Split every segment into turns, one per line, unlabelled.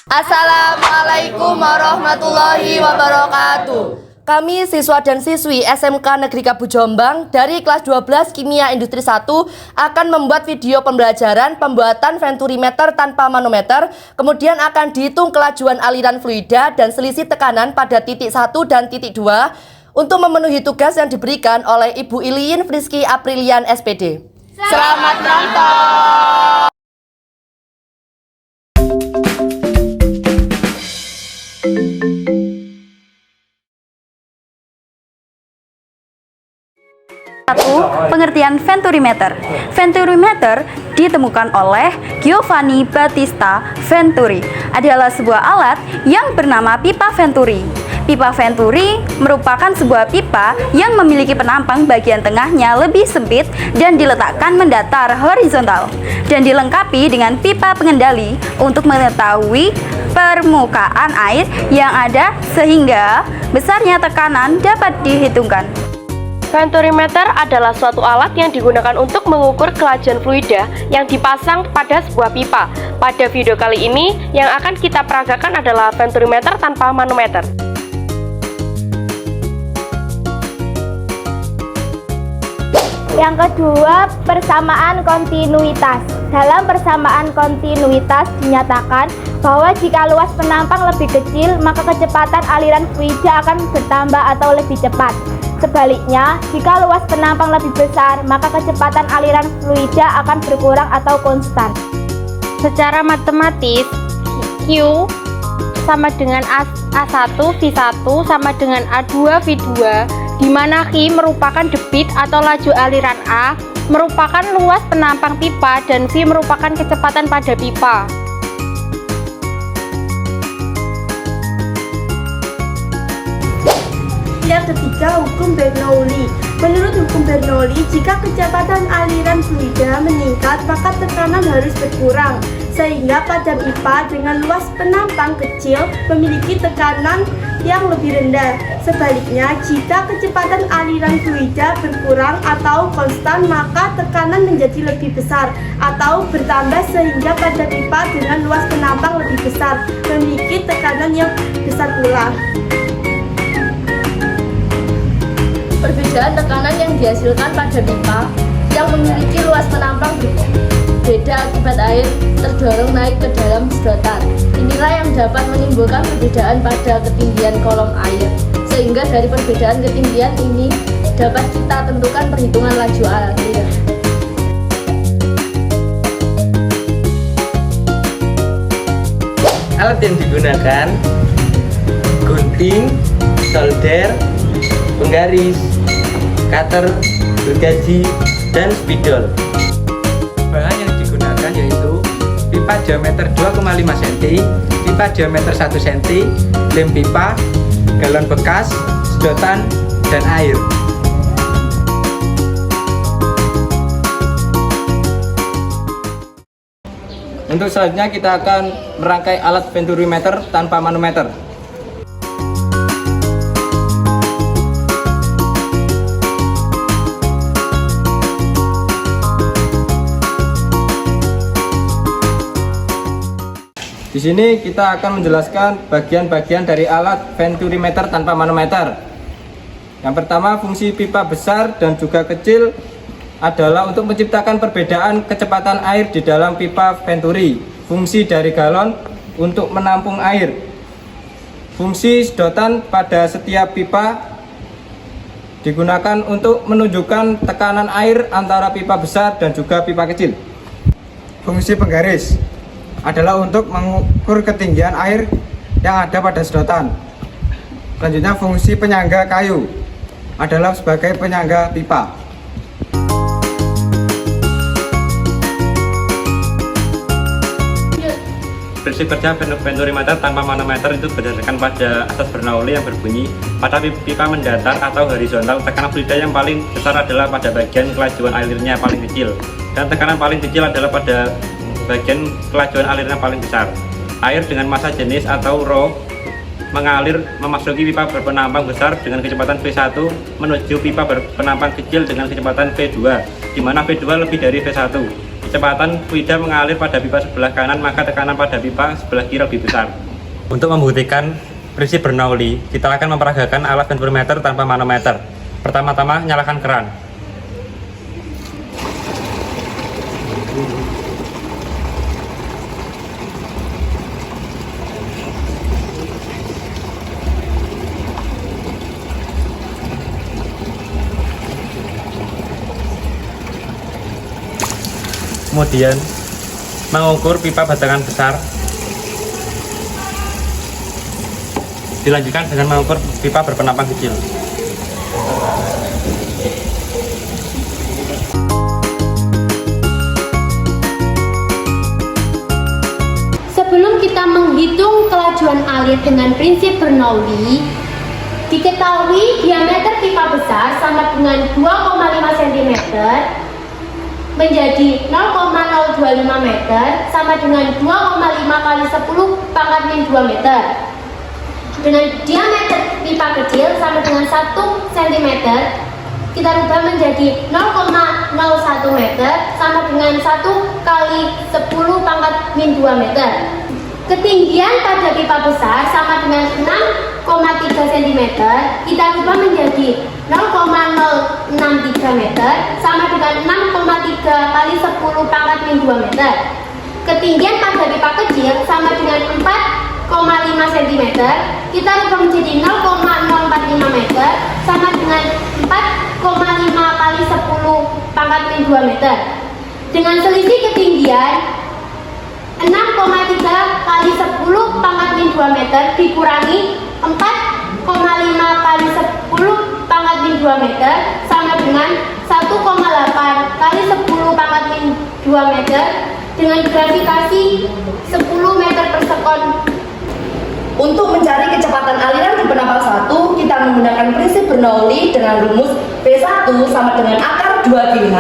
Assalamualaikum warahmatullahi wabarakatuh. Kami siswa dan siswi SMK Negeri Kabu Jombang dari kelas 12 Kimia Industri 1 akan membuat video pembelajaran pembuatan venturimeter tanpa manometer, kemudian akan dihitung kelajuan aliran fluida dan selisih tekanan pada titik 1 dan titik 2 untuk memenuhi tugas yang diberikan oleh Ibu Iliin Friski Aprilian SPD. Selamat menonton!
Pengertian venturimeter. Venturimeter ditemukan oleh Giovanni Battista Venturi. Adalah sebuah alat yang bernama pipa venturi. Pipa venturi merupakan sebuah pipa yang memiliki penampang bagian tengahnya lebih sempit dan diletakkan mendatar horizontal, dan dilengkapi dengan pipa pengendali untuk mengetahui permukaan air yang ada sehingga besarnya tekanan dapat dihitungkan.
Venturimeter adalah suatu alat yang digunakan untuk mengukur kelajuan fluida yang dipasang pada sebuah pipa. Pada video kali ini, yang akan kita peragakan adalah venturimeter tanpa manometer.
Yang kedua, persamaan kontinuitas. Dalam persamaan kontinuitas dinyatakan bahwa jika luas penampang lebih kecil, maka kecepatan aliran fluida akan bertambah atau lebih cepat. Sebaliknya, jika luas penampang lebih besar, maka kecepatan aliran fluida akan berkurang atau konstan.
Secara matematis, Q sama dengan A1 V1 sama dengan A2 V2, di mana Q merupakan debit atau laju aliran A, merupakan luas penampang pipa, dan V merupakan kecepatan pada pipa.
Yang ketiga, hukum Bernoulli. Menurut hukum Bernoulli, jika kecepatan aliran fluida meningkat, maka tekanan harus berkurang, sehingga pada pipa dengan luas penampang kecil memiliki tekanan yang lebih rendah. Sebaliknya, jika kecepatan aliran fluida berkurang atau konstan, maka tekanan menjadi lebih besar atau bertambah, sehingga pada pipa dengan luas penampang lebih besar memiliki tekanan yang besar pula.
Perbedaan tekanan yang dihasilkan pada pipa yang memiliki luas penampang berbeda akibat air terdorong naik ke dalam sedotan. Inilah yang dapat menimbulkan perbedaan pada ketinggian kolom air. Sehingga dari perbedaan ketinggian ini dapat kita tentukan perhitungan laju air.
Alat yang digunakan: gunting, solder, penggaris, cutter, gergaji, dan spidol. Bahan yang digunakan yaitu pipa diameter 2,5 cm, pipa diameter 1 cm, lem pipa, galon bekas, sedotan, dan air. Untuk selanjutnya kita akan merangkai alat venturimeter tanpa manometer. Di sini kita akan menjelaskan bagian-bagian dari alat venturimeter tanpa manometer. Yang pertama, fungsi pipa besar dan juga kecil adalah untuk menciptakan perbedaan kecepatan air di dalam pipa venturi. Fungsi dari galon untuk menampung air. Fungsi sedotan pada setiap pipa digunakan untuk menunjukkan tekanan air antara pipa besar dan juga pipa kecil. Fungsi penggaris adalah untuk mengukur ketinggian air yang ada pada sedotan. Selanjutnya, fungsi penyangga kayu adalah sebagai penyangga pipa.
Prinsip kerja venturimeter tanpa manometer itu berdasarkan pada asas Bernoulli yang berbunyi, pada pipa mendatar atau horizontal, tekanan fluida yang paling besar adalah pada bagian kelajuan alirnya paling kecil, dan tekanan paling kecil adalah pada bagian kelajuan alirnya paling besar. Air dengan massa jenis atau rho mengalir memasuki pipa berpenampang besar dengan kecepatan V1 menuju pipa berpenampang kecil dengan kecepatan V2, di mana V2 lebih dari V1. kecepatan fluida mengalir pada pipa sebelah kanan, maka tekanan pada pipa sebelah kiri lebih besar. Untuk membuktikan prinsip Bernoulli, kita akan memperagakan alat venturimeter tanpa manometer. Pertama-tama, nyalakan keran. Kemudian mengukur pipa batangan besar. Dilanjutkan dengan mengukur pipa berpenampang kecil.
Sebelum kita menghitung kelajuan alir dengan prinsip Bernoulli, diketahui diameter pipa besar sama dengan 2,5 cm menjadi 0,025 meter sama dengan 2,5 kali 10 pangkat min 2 meter. Dengan diameter pipa kecil sama dengan 1 cm, kita rubah menjadi 0,01 meter sama dengan 1 kali 10 pangkat min 2 meter. Ketinggian pada pipa besar sama dengan 6,3 cm, kita rubah menjadi 0,063 meter sama dengan 6,3 kali 10 pangkat min 2 meter. Ketinggian pada pipa kecil sama dengan 4,5 cm, kita rubah menjadi 0,045 meter sama dengan 4,5 kali 10 pangkat min 2 meter. Dengan selisih ketinggian 6,3 kali 10 pangkat min 2 meter dikurangi 4,5 kali 10 pangkat min 2 meter sama dengan 1,8 kali 10 pangkat min 2 meter dengan gravitasi 10 meter per sekon.
Untuk mencari kecepatan aliran di penampang 1, kita menggunakan prinsip Bernoulli dengan rumus V1 sama dengan akar 2GH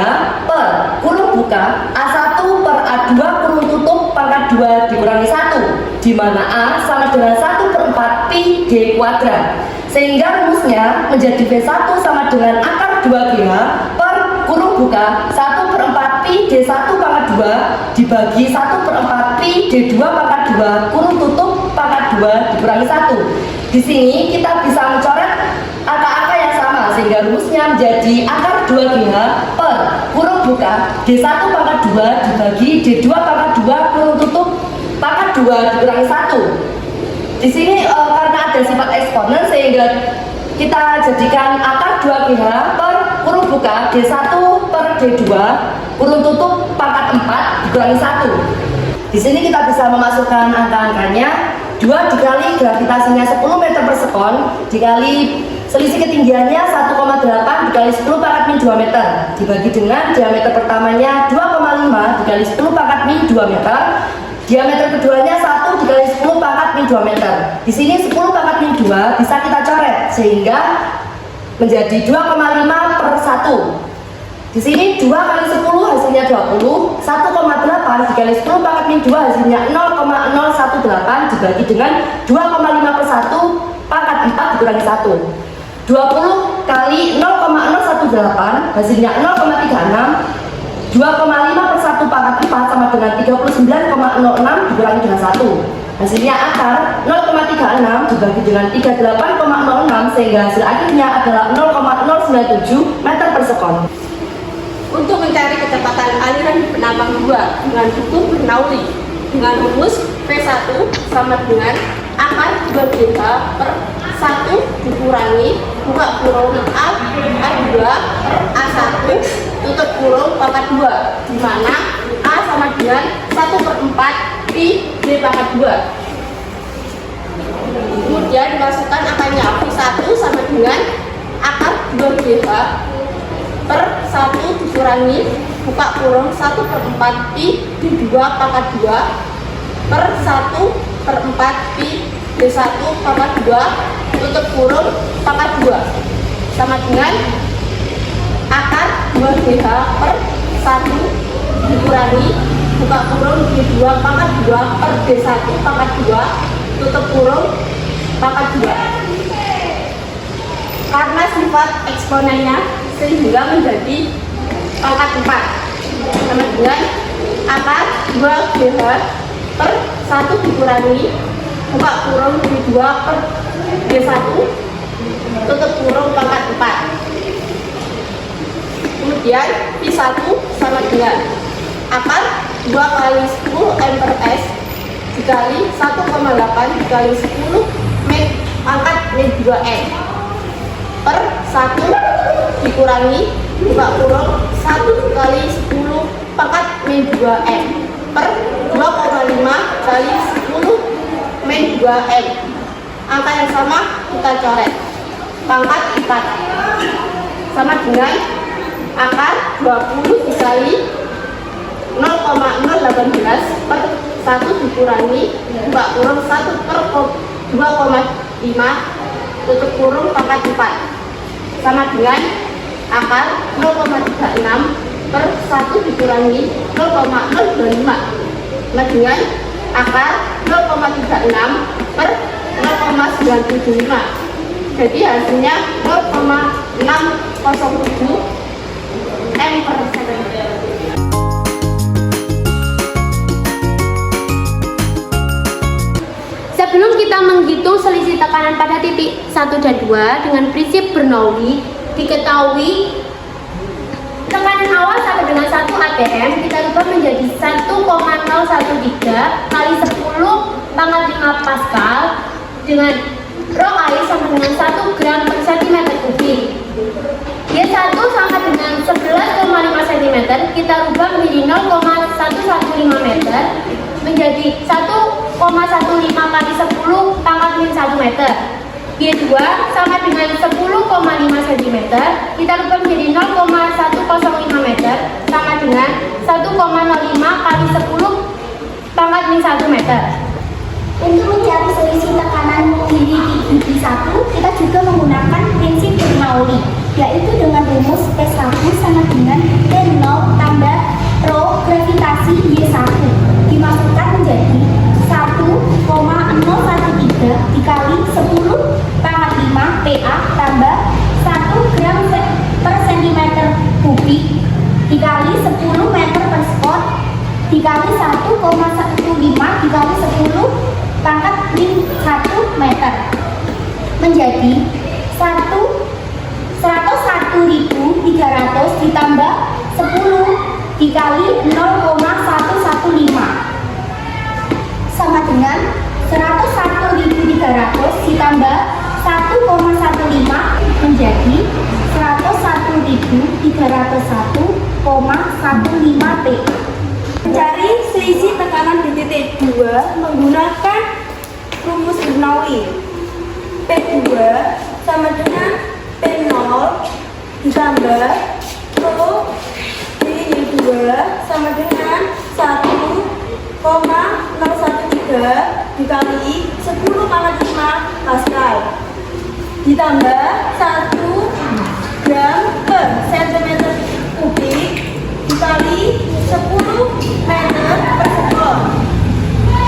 per kurung buka A1 per A2 kurung tutup pangkat 2 dikurangi 1, di mana A sama dengan 1/4 pi D kuadrat. Sehingga rumusnya menjadi V1 sama dengan akar 2GH per kurung buka 1/4 pi D1 pangkat 2 dibagi 1/4 pi D2 pangkat 2 kurung tutup pangkat 2 dikurangi 1. Di sini kita bisa mencoret angka-angka yang sama sehingga rumusnya menjadi akar 2GH per kurung buka D1 pangkat 2 dibagi D2 pangkat 2 kurung tutup pangkat 2 dikurangi 1. Di sini karena ada sifat eksponen sehingga kita jadikan akar 2GH per kurung buka D1 per D2 kurung tutup pangkat 4 dikurangi 1. Di sini kita bisa memasukkan angka-angkanya. 2 dikali gravitasinya 10 meter per sekon dikali selisih ketinggiannya 1,8 dikali 10 pangkat min 2 meter dibagi dengan diameter pertamanya 2,5 dikali 10 pangkat min 2 meter, diameter keduanya 1 dikali 10 pangkat min 2 meter. Di sini 10 pangkat min 2 bisa kita coret sehingga menjadi 2,5 per 1. Di sini 2 kali 10 hasilnya 20, 1,8 dikali 10 pangkat min 2 hasilnya 0,018 dibagi dengan 2,5 per 1 pangkat 4 dikurangi 1. 20 kali 0,018 hasilnya 0,36, 2,5 per 1 pangkat 4 sama dengan 39,06 dikurangi dengan 1. Hasilnya akar 0,36 dibagi dengan 38,06 sehingga hasil akhirnya adalah 0,097 meter per sekon.
Untuk mencari kecepatan aliran di penampang 2 dengan hukum Bernoulli dengan rumus V1 sama dengan akar 2GH per 1 dikurangi buka kurung A2 per A1 tutup kurung pangkat 2, di mana A sama dengan 1/4 pi D pangkat 2. Kemudian dimasukkan akarnya V1 sama dengan akar 2GH per 1 dikurangi buka kurung 1/4 pi D2 pangkat 2 per 1/4 pi D1 pangkat 2 tutup kurung pangkat 2 sama dengan akar 2GH per 1 dikurangi buka kurung D2 pangkat 2 per D1 pangkat 2 tutup kurung pangkat 2. Karena sifat eksponennya sehingga menjadi pangkat 4 sama dengan akar 2GH per 1 dikurangi buka kurung V2 per V1 tutup kurung pangkat 4. Kemudian V1 sama dengan akar 2 kali 10 M per S dikali 1,8 dikali 10 min pangkat min 2N per 1 dikurangi buka kurung 1 kali 10 pangkat min 2N per 2,5 kali 10 min 2N. Angka yang sama kita coret pangkat 4 sama dengan akar 20 dikali 0,018 per 1 dikurangi buka kurung 1 per 2,5 tutup kurung pangkat 4 sama dengan akar 0,36 per 1 dikurangi 0,025 sama dengan akar 0,36 per 0,975. Jadi hasilnya 0,607 M per cm.
Sebelum kita menghitung selisih tekanan pada titik 1 dan 2 dengan prinsip Bernoulli, diketahui tekanan awal sama dengan 1 atm kita ubah menjadi 1,013 kali 10 pangkat 5 Pascal dengan rho air sama dengan 1 gram per cm kubik. Y1 sama dengan 11,5 cm kita ubah menjadi 0,115 meter menjadi 1,15 kali 10 pangkat min 1 meter. Y2 sama dengan 10,5 cm kita ubah menjadi 0,105 meter sama dengan 1,05 kali 10 pangkat min 1 meter.
Untuk mencari selisih tekanan di titik 1, kita juga menggunakan prinsip Bernoulli, yaitu dengan rumus P1 sama dengan P0 tambah rho gravitasi Y1 dimasukkan menjadi 1,013 dikali 10 pangkat 5 PA tambah 1 gram per cm kubik dikali 10 meter per spot dikali 1,15 dikali 10 pangkat min 1 meter menjadi 101.300 ditambah 10 dikali 0,115 sama dengan 101.300 ditambah 1,15 menjadi 101.301,15 P.
Mencari selisih tekanan di titik 2 menggunakan rumus Bernoulli. P2 sama dengan P0 ditambah rho Y2 sama dengan 1,013 dikali 10 pangkat 5 Pascal ditambah 1 gram per cm kubik dikali 10 meter per sekon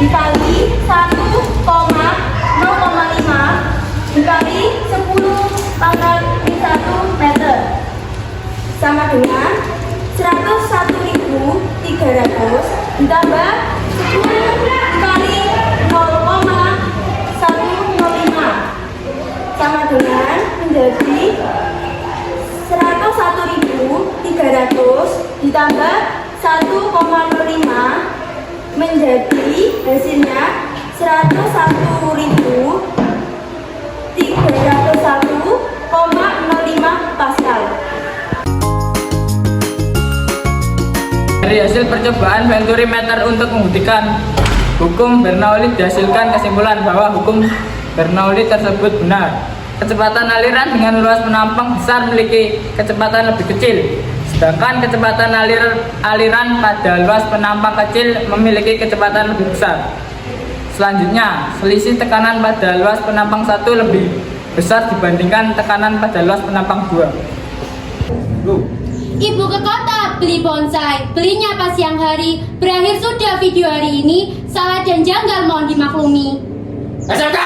dikali 1,0,5 dikali 10 pangkat 1 meter sama dengan 101.300 ditambah 10 kali 0,105 sama dengan menjadi 101.300 ditambah 1,05 menjadi hasilnya 101.301,05 Pascal.
Dari hasil percobaan Venturi meter untuk membuktikan hukum Bernoulli, dihasilkan kesimpulan bahwa hukum Bernoulli tersebut benar. Kecepatan aliran dengan luas penampang besar memiliki kecepatan lebih kecil, sedangkan kecepatan aliran pada luas penampang kecil memiliki kecepatan lebih besar. Selanjutnya, selisih tekanan pada luas penampang 1 lebih besar dibandingkan tekanan pada luas penampang 2.
Ibu ke kota beli bonsai, belinya pas siang hari. Berakhir sudah video hari ini, salah dan janggal mohon dimaklumi.
SMK,